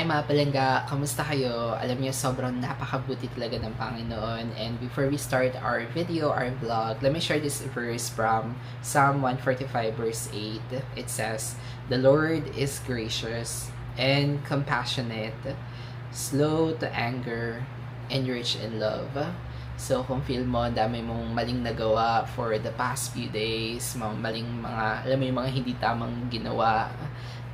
Hi mga palangga, kamusta kayo? Alam niyo, sobrang napakabuti talaga ng Panginoon. And before we start our video, our vlog, let me share this verse from Psalm 145 verse 8. It says, "The Lord is gracious and compassionate, slow to anger, and rich in love." So kung feel mo, ang dami mong maling nagawa for the past few days, alam mo yung mga hindi tamang ginawa,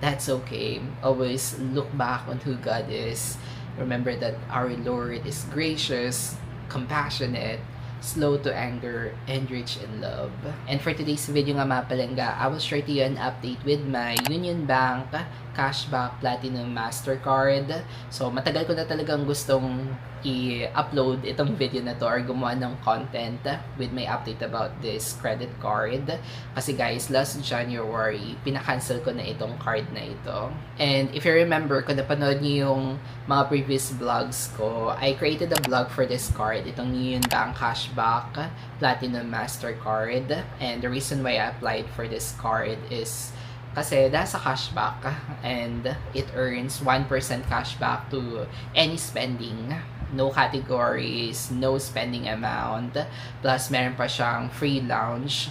that's okay. Always look back on who God is. Remember that our Lord is gracious, compassionate, slow to anger, and rich in love. And for today's video nga mga palangga, I will share to you an update with my Union Bank Cashback Platinum Mastercard. So matagal ko na talagang gustong i-upload itong video na to or gumawa ng content with my update about this credit card. Kasi guys, last January, pinakancel ko na itong card na ito. And if you remember, kung napanood niyo yung mga previous vlogs ko, I created a vlog for this card, itong Union Bank Cashback Platinum Mastercard. And the reason why I applied for this card is kasi nasa cashback and it earns 1% cashback to any spending. No categories, no spending amount. Plus, meron pa siyang free lounge.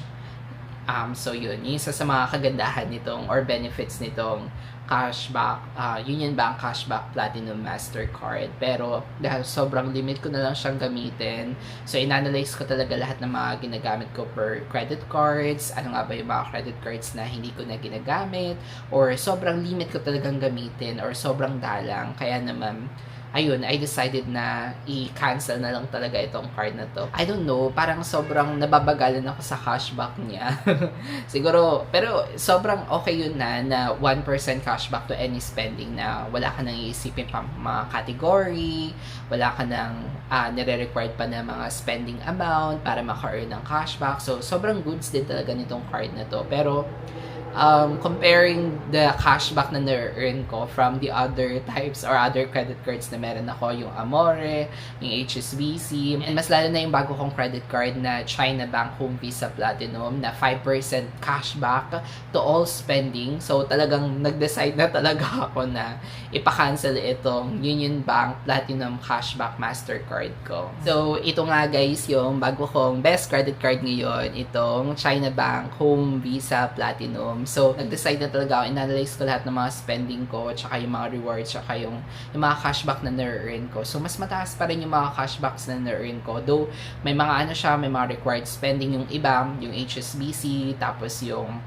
So yun, yung isa sa mga kagandahan nitong or benefits nitong cashback, Union Bank Cashback Platinum Mastercard. Pero dahil sobrang limit ko na lang siyang gamitin, so inanalyze ko talaga lahat ng mga ginagamit ko per credit cards. Ano nga ba yung mga credit cards na hindi ko na ginagamit, or sobrang limit ko talagang gamitin, or sobrang dalang. Kaya naman, ayun, I decided na i-cancel na lang talaga itong card na to. I don't know, parang sobrang nababagalan ako sa cashback niya. Siguro, pero sobrang okay yun na 1% cashback to any spending na wala ka nang iisipin pa mga category, wala ka nang nire-required pa na mga spending amount para maka-earn ng cashback. So, sobrang goods din talaga nitong card na to. Pero, comparing the cashback na na-earn ko from the other types or other credit cards na meron ako, yung Amore, yung HSBC, and mas lalo na yung bago kong credit card na China Bank Home Visa Platinum na 5% cashback to all spending. So talagang nag-decide na talaga ako na ipa-cancel itong Union Bank Platinum Cashback Mastercard ko. So ito nga guys yung bago kong best credit card ngayon, itong China Bank Home Visa Platinum. So, nag-decide na talaga ako, in-analyze ko lahat ng mga spending ko, tsaka yung mga rewards, tsaka yung mga cashback na na-earn ko. So, mas mataas pa rin yung mga cashbacks na na-earn ko. Though, may mga may mga required spending yung iba, yung HSBC, tapos yung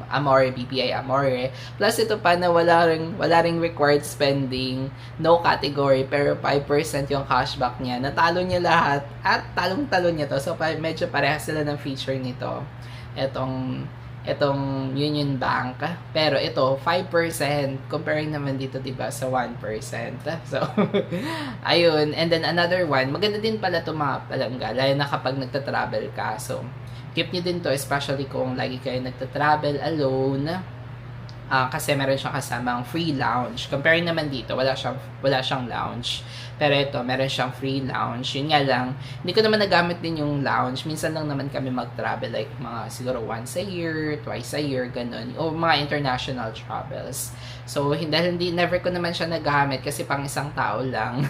Amore, BPI Amore. Plus, ito pa na wala ring required spending, no category, pero 5% yung cashback niya. Natalo niya lahat, at talong-talo niya to. So, medyo parehas sila ng feature nito. Itong Union Bank, pero ito 5%, comparing naman dito 'di ba sa 1%. So ayun, and then another one, maganda din pala 'to mga palangga, lalo na kapag nagta-travel ka. So keep niyo din 'to, especially kung lagi kayo nagta-travel alone. Kasi meron siyang kasamang free lounge. Comparing naman dito, wala siyang lounge. Pero ito, meron siyang free lounge. Yun nga lang, hindi ko naman nagamit din yung lounge. Minsan lang naman kami mag-travel, like mga siguro once a year, twice a year, ganun. O mga international travels. So, never ko naman siya nagamit kasi pang isang tao lang.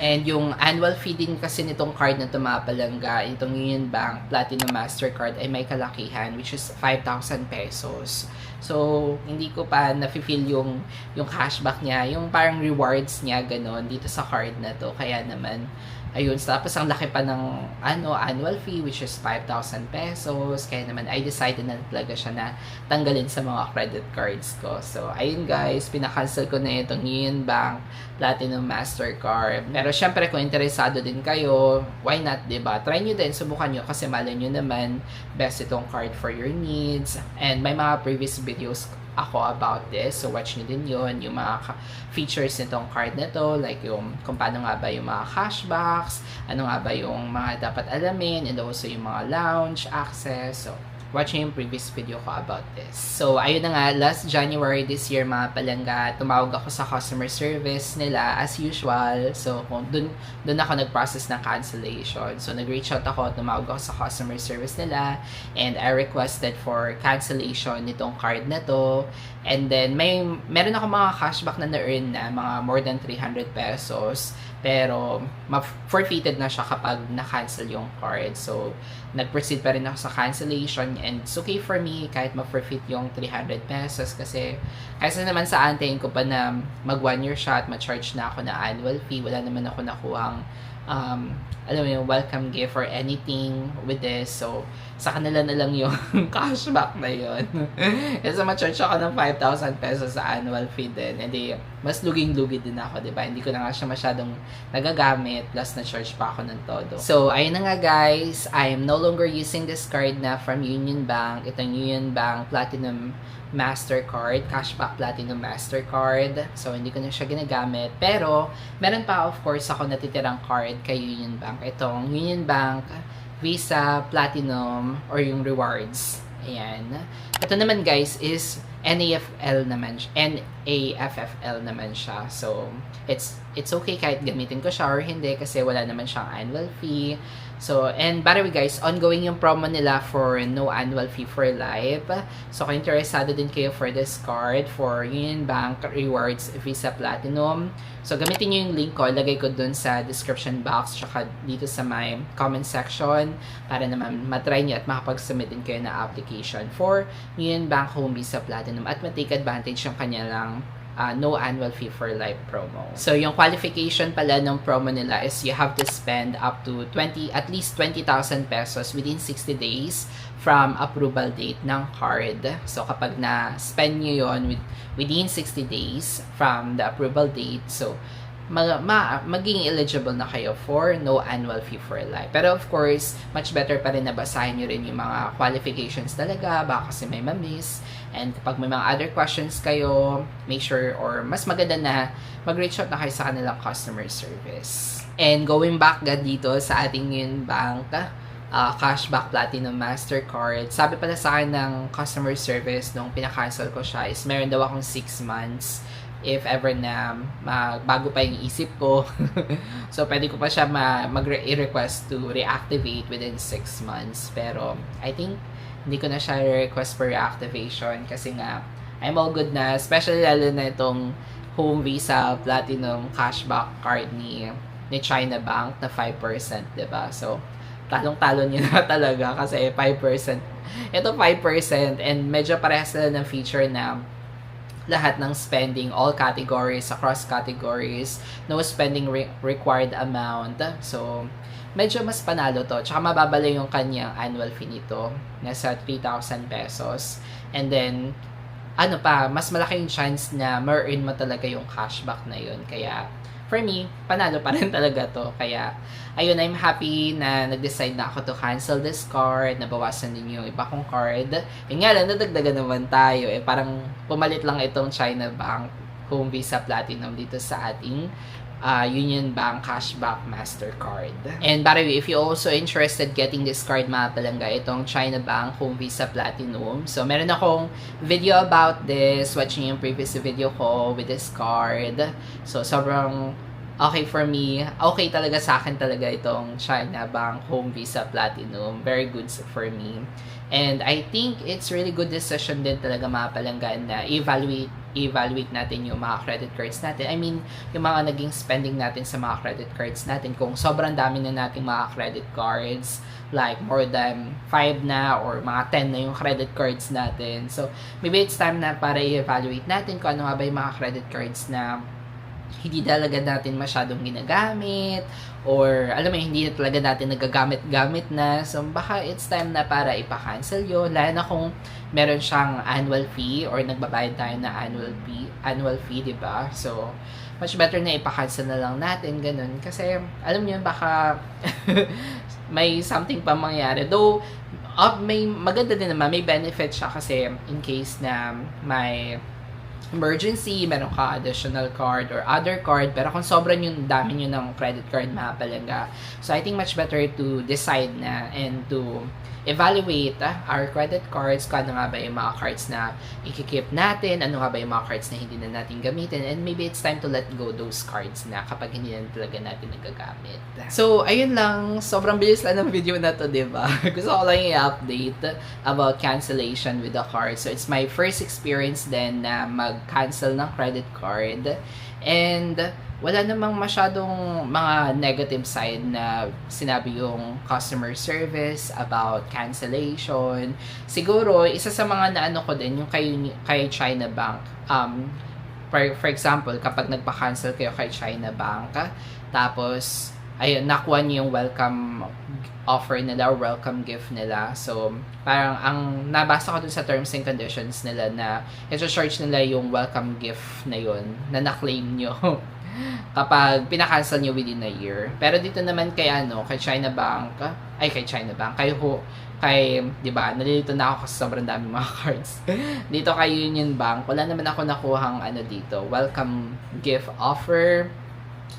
And yung annual fee din kasi nitong card na tumapalangga, itong Union Bank Platinum Mastercard ay may kalakihan, which is 5,000 pesos. So, hindi ko pa na-feel yung cashback niya, yung parang rewards niya, gano'n, dito sa card na to. Kaya naman, ayun, tapos ang laki pa ng annual fee, which is 5,000 pesos. Kaya naman, I decided na talaga siya na tanggalin sa mga credit cards ko. So, ayun guys, pinakancel ko na itong Union Bank Platinum Mastercard. Pero syempre, kung interesado din kayo, why not, diba? Try nyo din, subukan nyo, kasi malay nyo naman, best itong card for your needs. And may mga previous videos ako about this. So, watch nyo din yun, yung mga features nitong card na to, like yung kung paano nga ba yung mga cashbacks, ano nga ba yung mga dapat alamin, and also yung mga lounge access. So, watching yung previous video ko about this. So, ayun na nga, last January this year mga palangga, tumawag ako sa customer service nila as usual. So, dun ako nag-process ng cancellation. So, nag-reach out ako, tumawag ako sa customer service nila, and I requested for cancellation nitong card na to. And then, meron ako mga cashback na na-earn na, mga more than 300 pesos. Pero, forfeited na siya kapag na-cancel yung card. So, nag-proceed pa rin ako sa cancellation, and it's okay for me kahit ma-forfeit yung 300 pesos kasi naman sa antayin ko pa na mag 1 year shot, ma-charge na ako na annual fee. Wala naman ako nakuhang alam mo yung welcome gift or anything with this. So, sa kanila na lang yung cashback na yun. Kasi ma-charge ako ng 5,000 pesos sa annual fee din. And mas luging-lugi din ako, diba? Hindi ko na nga siya masyadong nagagamit, plus na-charge pa ako ng todo. So, ayun na nga guys, I am no longer using this card na from Union Bank. Itong Union Bank Platinum Mastercard, Cashback Platinum Mastercard. So, hindi ko na siya ginagamit. Pero, meron pa of course ako natitirang card kay Union Bank. Itong Union Bank Visa Platinum or yung rewards. Ayan. Ito naman guys is NAFL naman siya. So, it's okay kahit gamitin ko siya or hindi kasi wala naman siyang annual fee. So, and by the way guys, ongoing yung promo nila for no annual fee for life. So, kung interesado din kayo for this card for Union Bank Rewards Visa Platinum. So, gamitin nyo yung link ko. Lagay ko dun sa description box tsaka dito sa my comment section para naman matry nyo at makapag-submit din kayo na application for Union Bank Home Visa Platinum at matake advantage yung kanilang no annual fee for life promo. So, yung qualification pala ng promo nila is you have to spend up to at least 20,000 pesos within 60 days from approval date ng card. So, kapag na-spend nyo yun within 60 days from the approval date, so, maging eligible na kayo for no annual fee for life. Pero of course, much better pa rin na basahin nyo rin yung mga qualifications talaga, baka kasi may ma-miss. And kapag may mga other questions kayo, make sure or mas maganda na mag-reach out na kayo sa kanilang customer service. And going back dito sa ating Union Bank Cashback Platinum Mastercard, sabi pala sa akin ng customer service nung pinakancel ko siya is meron daw akong 6 months if ever na bago pa yung isip ko. So, pwede ko pa siya mag-request to reactivate within 6 months. Pero, I think, hindi ko na siya request for reactivation kasi nga, I'm all good na. Especially lalo na itong Home Visa Platinum Cashback Card ni China Bank na 5%, diba? So, talong-talo niya na talaga kasi 5%. Ito 5% and medyo parehas sila ng feature na lahat ng spending, all categories, across categories, no spending required amount. So, medyo mas panalo to. Tsaka mababala yung kanyang annual fee nito. Nasa 3,000 pesos. And then, mas malaki yung chance na ma-earn mo talaga yung cashback na yun. Kaya, for me, panalo pa rin talaga to. Kaya, ayun, I'm happy na nag-decide na ako to cancel this card, nabawasan din yung iba kong card. Yung nga lang, nadagdagan naman tayo. Parang pumalit lang itong China Bank Home Visa Platinum dito sa ating Union Bank Cashback Mastercard. And by the way, if you also interested getting this card mga palangga, itong China Bank Home Visa Platinum. So, meron akong video about this. Watching yung previous video ko with this card. So, sobrang okay for me. Okay talaga sa akin talaga itong China Bank Home Visa Platinum. Very good for me. And I think it's really good decision din talaga mga palanggan na evaluate natin yung mga credit cards natin. I mean, yung mga naging spending natin sa mga credit cards natin. Kung sobrang dami na nating mga credit cards, like more than 5 na or mga 10 na yung credit cards natin. So, maybe it's time na para i-evaluate natin kung ano nga ba yung mga credit cards na hindi talaga natin masyadong ginagamit or alam mo hindi na talaga natin nagagamit-gamit na. So, baka it's time na para ipa-cancel yun. Lalo na kung meron siyang annual fee or nagbabayad tayo na annual fee, diba? So, much better na ipa-cancel na lang natin, ganun. Kasi, alam niyo baka may something pa mangyari. Though, may maganda din naman, may benefit siya kasi in case na may emergency, meron ka additional card or other card, pero kung sobrang yung dami nyo ng credit card mga palangga. So, I think much better to decide na and to evaluate our credit cards, kung ano nga ba yung mga cards na ikikip natin, ano nga ba yung mga cards na hindi na natin gamitin, and maybe it's time to let go those cards na kapag hindi na talaga natin nagagamit. So, ayun lang. Sobrang bilis lang ng video na to, diba? Gusto ko lang i-update about cancellation with the card. So, it's my first experience din na mag-cancel ng credit card. And wala namang masyadong mga negative side na sinabi yung customer service about cancellation. Siguro, isa sa mga naano ko din, yung kay China Bank. For example, kapag nagpa-cancel kayo kay China Bank, tapos, ayun, nakuha niyo yung welcome offer nila or welcome gift nila. So, parang ang nabasa ko dun sa terms and conditions nila na i-charge nila yung welcome gift na yun na na-claim nyo kapag pinakancel nyo within a year. Pero dito naman kay China Bank, di ba, nalilito na ako kasi sobrang dami mga cards. Dito kay Union Bank, wala naman ako nakuhang dito, welcome gift offer.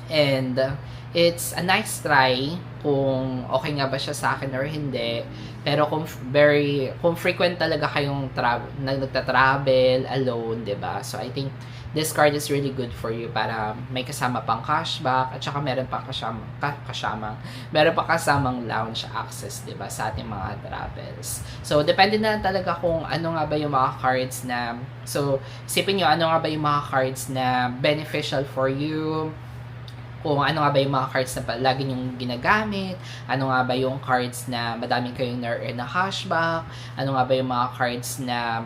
And it's a nice try kung okay nga ba siya sa akin or hindi. Pero kung frequent talaga kayong nagta-travel alone, 'di ba? So I think this card is really good for you para may kasama pang cashback at saka meron pang kasamang lounge access, 'di ba, sa ating mga travels. So depende na talaga kung ano nga ba yung mga cards na, so isipin niyo ano nga ba yung mga cards na beneficial for you, kung ano nga ba yung mga cards na lagi nyong ginagamit, ano nga ba yung cards na madaming kayong na-earn na cashback, ano nga ba yung mga cards na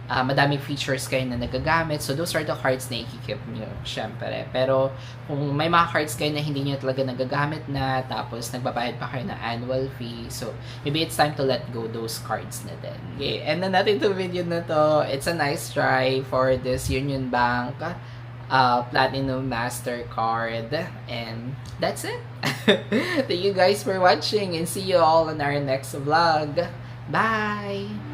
madaming features kayo na nagagamit. So, those are the cards na i-keep nyo, syempre. Pero, kung may mga cards kayo na hindi nyo talaga nagagamit na, tapos nagbabayad pa kayo ng annual fee, so, maybe it's time to let go those cards na din. Okay, end na natin itong video na to. It's a nice try for this Union Bank Platinum Mastercard, and that's it. Thank you guys for watching, and see you all in our next vlog. Bye!